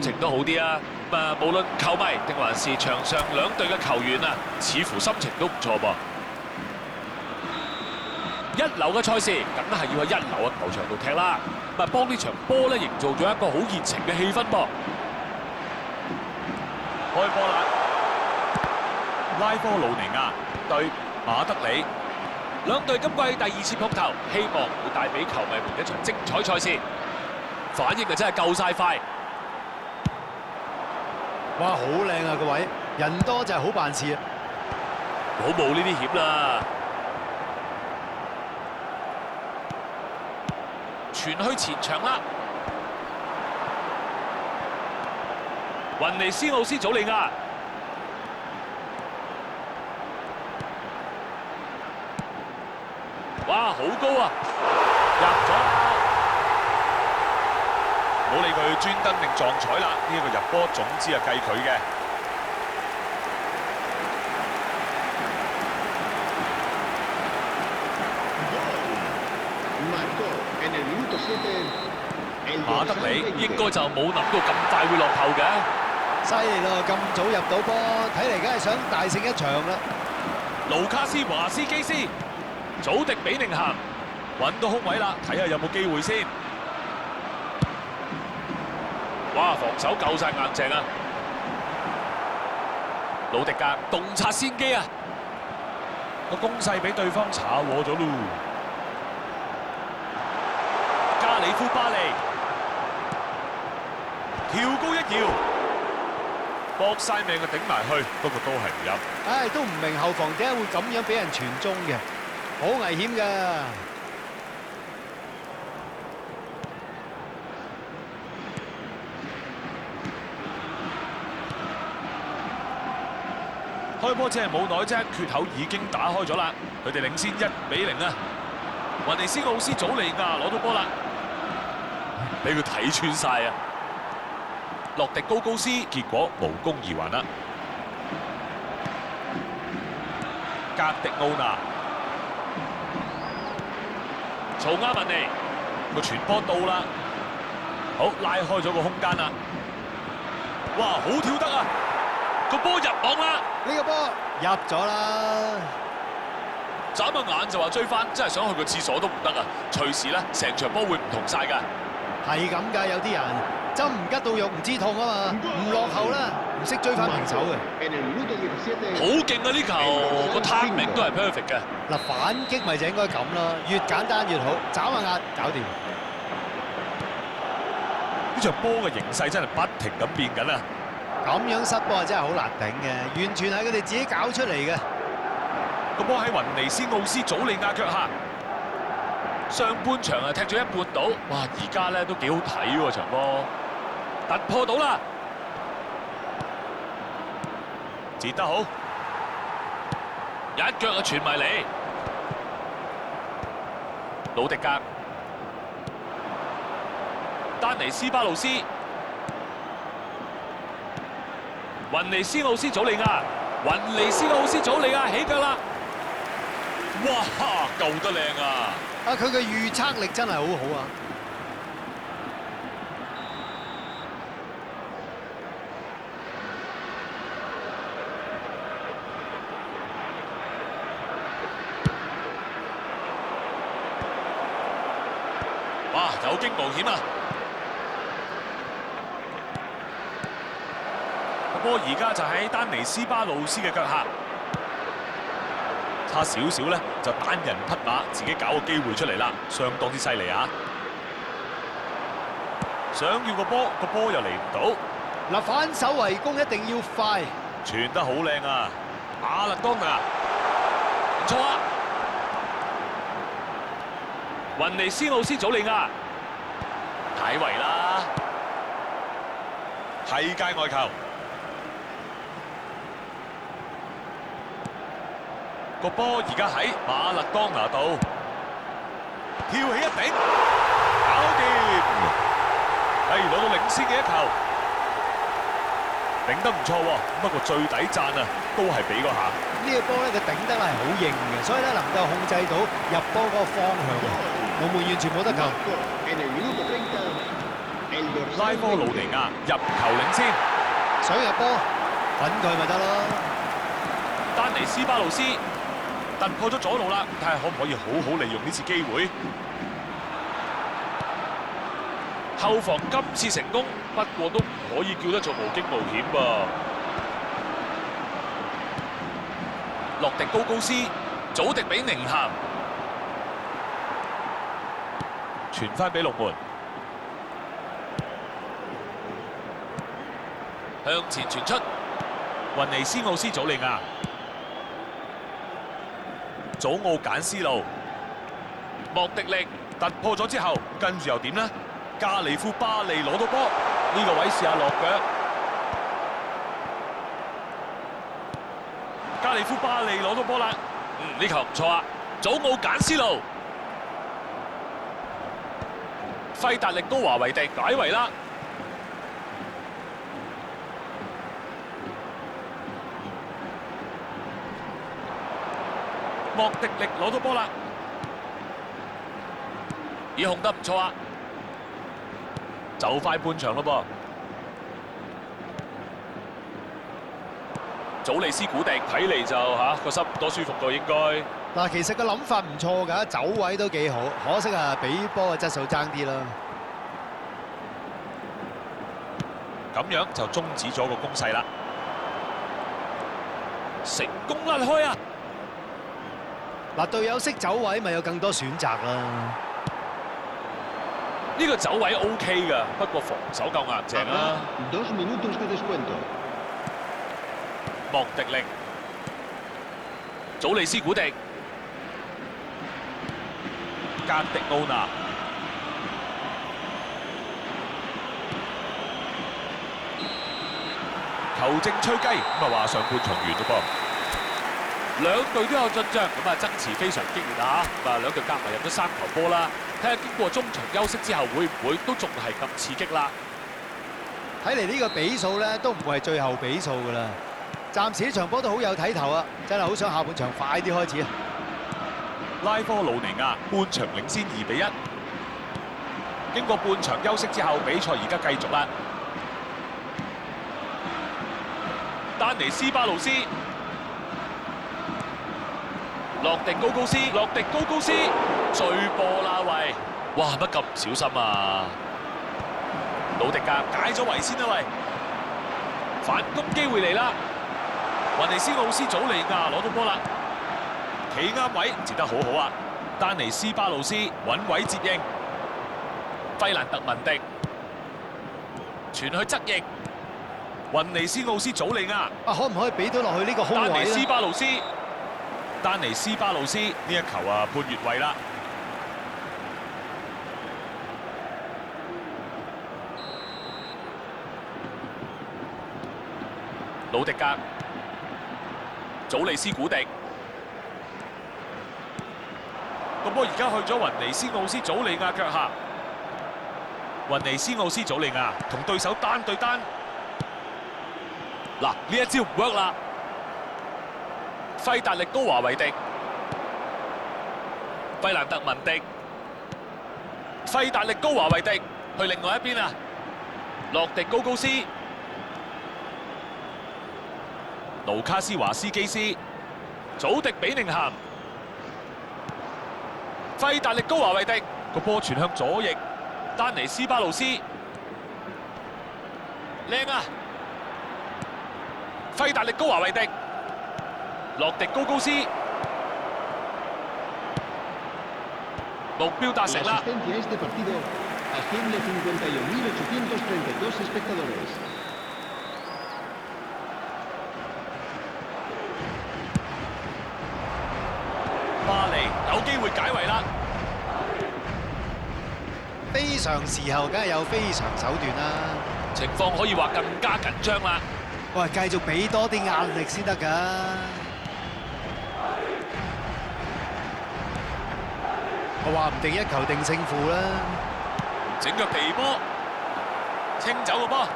情都好啲啊！咁啊，無論球迷定還是場上兩隊嘅球員啊，似乎心情都唔錯噃。一流嘅賽事，梗係要喺一流嘅球場度踢啦。咁啊，幫呢場波咧營造咗一個好熱情嘅氣氛噃。開波啦！拉科魯尼亞對馬德里，兩隊今季第二次碰頭，希望會帶俾球迷們一場精彩賽事。反應啊真係夠晒快！哇，好靚啊個位，人多就係好辦事啊！冇冒呢啲險啦。傳去前場啦，雲尼斯奧斯祖利亞，哇，好高啊，入咗啦！冇理佢專登定撞彩啦，呢一個入波總之係計佢嘅。馬德里應該就冇諗到咁快會落後嘅，犀利咯，咁早入到波，睇嚟梗係想大勝一場啦。盧卡斯華斯基斯、祖迪比寧咸揾到空位啦，睇下有冇機會先。哇！防守夠晒硬淨啊！魯迪格洞察先機啊！個攻勢俾對方炒和咗咯。加里夫巴利跳高一搖，搏晒命嘅頂埋去，不過都係唔入。唉，都唔明後防點解會咁樣俾人傳中嘅，好危險㗎。開波只係冇耐啫，缺口已經打開咗啦，佢哋領先1-0啊！雲尼斯奧斯祖利亞攞到波啦，俾佢睇穿晒啊！洛迪高高斯結果無功而還啦。格迪奧拿，曹亞文尼個傳波到啦，好拉開咗個空間啦。哇，好跳得啊！個波入網啦！呢個波入咗啦！眨下眼就話追翻，真係想去個廁所都唔得啊！隨時咧，成場波會唔同晒㗎。係咁㗎，有啲人針唔吉到肉唔知痛啊嘛，唔落後啦，唔識追翻平手嘅。好勁啊！呢球個 timing 都係 perfect 嘅。嗱，反擊咪就應該咁咯，越簡單越好，眨下眼搞掂。呢場波嘅形勢真係不停咁變緊啊！咁樣失波真係好難頂嘅，完全係佢哋自己搞出嚟嘅。個波喺雲尼斯奧斯祖利亞腳下，上半場啊踢咗一半到，哇！而家咧都幾好睇喎場波，突破到啦，截得好，一腳啊傳埋嚟，魯迪格、丹尼斯巴魯斯、雲尼斯奧斯祖利亞、雲尼斯奧斯祖利亞起腳啦！哇！救得靚啊！啊，佢嘅預測力真係好好啊！哇！有驚無險啊！個波而家就喺丹尼斯巴魯斯嘅腳下，差少少咧就單人匹馬，自己搞個機會出嚟啦，相當之犀利啊！想要個波，個波又嚟唔到。嗱，反手圍攻一定要快，傳得好靚啊！馬勒當拿唔錯啊！雲尼斯奧斯祖利亞，解圍啦！係界外球。個波而家喺馬勒當拿度，跳起一頂，搞掂！攞到領先嘅一球，頂得唔錯喎。不過最抵讚啊，都係俾嗰下。呢個波咧，佢頂得係好硬嘅，所以咧能夠控制到入波嗰個方向，我們完全冇得救。拉科魯尼亞入球領先，想入波，揾佢咪得咯。丹尼斯巴魯斯突破咗左路啦，睇下可唔可以好好利用呢次機會。後防今次成功，不過都唔可以叫得做無驚無險噃。洛迪高高斯、祖迪比寧咸傳翻俾龍門，向前傳出，雲尼斯奧斯祖利亞，祖奧簡斯路莫迪力突破咗之後，跟住又點呢？加利夫巴利攞到波，呢個位試下落腳。加利夫巴利攞到波啦，呢球唔錯啊！祖奧簡斯路、費達力高華維迪解圍啦。莫迪力攞到波啦，已控得唔錯啊！就快半場咯噃。祖利斯古迪睇嚟就個心唔多舒服㗎應該。嗱，其實個諗法唔錯㗎，走位都幾好，可惜啊，比波嘅質素爭啲啦。咁樣就終止咗個攻勢啦。成功甩開啊！嗱，隊友識走位，咪有更多選擇啦。呢個走位 OK 㗎，不過防守夠硬淨啦。莫迪力、祖利斯古迪、格迪奧拿、球證吹雞，咁話上半場完嘞噃。兩隊都有進帳，爭持非常激烈啊！兩隊夾埋入咗3球波啦，睇下經過中場休息之後，會唔會都仲係咁刺激啦？睇嚟呢個比數咧都唔會係最後比數㗎啦。暫時呢場波都好有睇頭啊！真係好想下半場快啲開始啊！拉科魯尼亞半場領先2-1，經過半場休息之後，比賽而家繼續啦。丹尼斯巴魯斯、洛迪高高斯、洛迪高高斯追波啦喂！哇，乜咁唔小心啊！魯迪格解咗圍先啦喂！反攻機會嚟啦！雲尼斯奧斯祖利亞攞到波啦，企啱位，接得好好啊！丹尼斯巴魯斯穩位接應，費蘭特文迪傳去側翼，雲尼斯奧斯祖利亞可唔可以俾到落去呢個空位丹尼斯咧？巴魯斯，丹尼斯巴魯斯呢一球判越位啦！魯迪格、祖利斯古迪，個波而家去咗雲尼斯奧斯祖利亞腳下，雲尼斯奧斯祖利亞同對手單對單，嗱呢一招唔 work 啦！費達力高華維迪、費蘭特文迪、費達力高華維迪去另外一邊啊！洛迪高高斯、盧卡斯華斯基斯、祖迪比寧咸、費達力高華維迪，個波傳向左翼，丹尼斯巴魯斯，靚啊！費達力高華維迪、洛迪高高斯，目標達成啦！巴黎有機會解圍啦！非常時候梗係有非常手段啦。情況可以話更加緊張啦！喂，繼續俾多啲壓力先得㗎。我話唔定一球定勝負啦。整腳皮波，清走個波，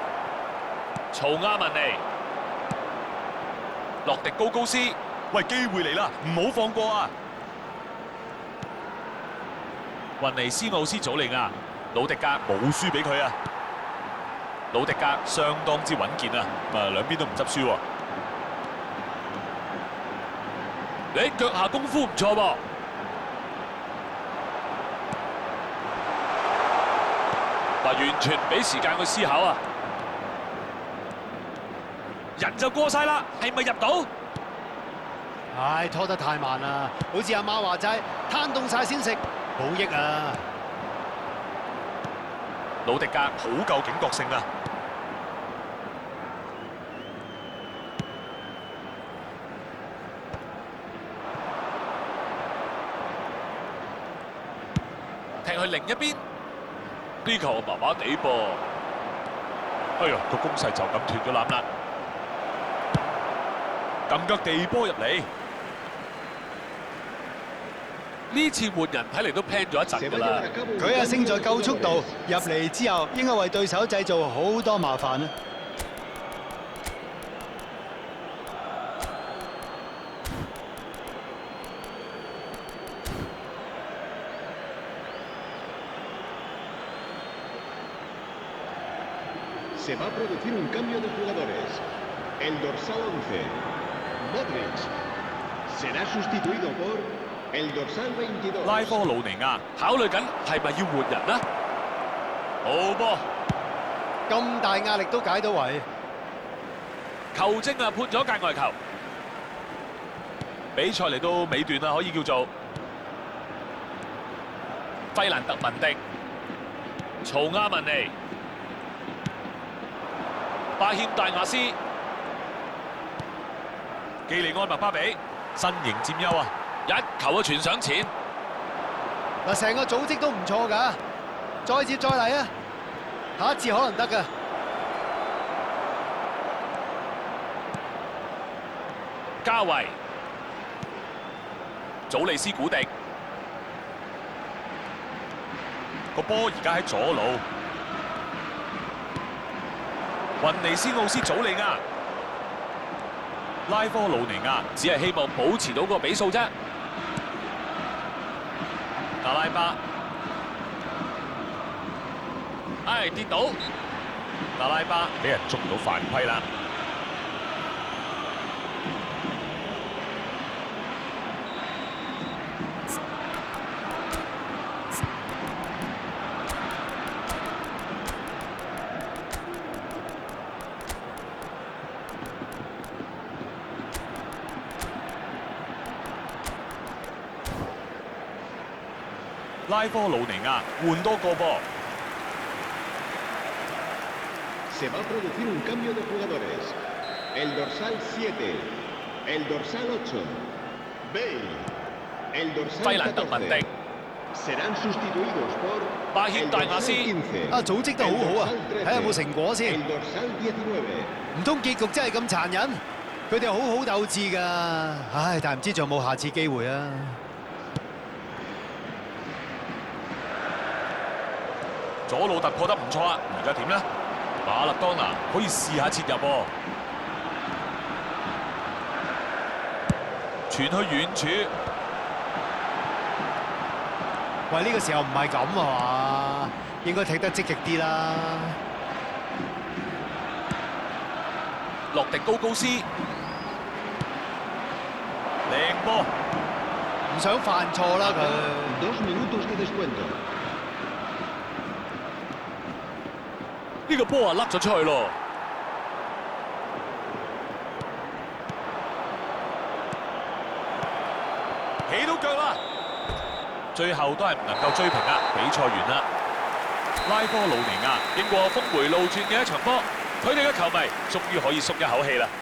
曹亞文尼、洛迪高高斯，喂，機會嚟啦，唔好放過啊！雲尼斯奧斯祖利亞，魯迪格冇輸俾佢啊！魯迪格相當之穩健啊！兩邊都唔執輸喎。你腳下功夫唔錯噃。完全唔俾時間去思考啊！人就過晒啦，係咪入到？唉，拖得太慢啦，好似阿媽話齋，攤凍晒先食，冇益啊！魯迪格好夠警覺性啊！踢去另一邊，呢球麻麻地噃。哎呀，個攻勢就咁斷咗攬啦！撳腳地波入嚟，呢次換人睇嚟都 plan 咗一陣㗎啦。佢啊勝在夠速度，入嚟之後應該為對手製造好多麻煩啊！Se va a producir un cambio de jugadores. El dorsal 11, Modric, será sustituido por el dorsal 22. 拉科魯尼亞考慮緊係咪要換人呢？好波，咁大壓力都解到圍，球證啊判咗界外球。比賽嚟到尾段啦，可以叫做費蘭特文迪、曹亞文尼、巴謙戴亞斯、基利安麥巴比身形佔優啊！一球啊傳上前，嗱成個組織都唔錯㗎，再接再厲啊！下一次可能得㗎。加維、祖利斯古迪、個波而家喺左路，雲尼斯奧斯祖利亞、拉科魯尼亞只係希望保持到個比數啫。阿拉巴，唉跌倒，阿拉巴俾人捉到犯規啦。拉科魯尼亞換多個噃。Se va a producir un cambio de jugadores. El dorsal 7, el dorsal 8, Bale, el 費 dorsal 蘭特文迪、 14. Serán sustituidos por 巴謙 el 戴亞斯。 dorsal 15, 啊組織得好好啊， el 睇下有冇 dorsal 成果 13, 先。 el dorsal 19. 唔通結局真係咁殘忍？佢哋好好鬥志㗎，唉！但係唔知仲有冇下次機會啊！左路突破得唔錯啊！而家點呢？馬勒當拿可以試下切入喎，傳去遠處。喂，呢個時候唔係咁啊嘛，應該踢得積極啲啦。洛迪高高斯，靚波，唔想犯錯啦佢。 2 minutos de descuento. 呢個波啊甩咗出去咯。起到腳啦！最後都係唔能夠追平啊！比賽完啦，拉科魯尼亞經過峰迴路轉嘅一場波，佢哋嘅球迷終於可以鬆一口氣啦。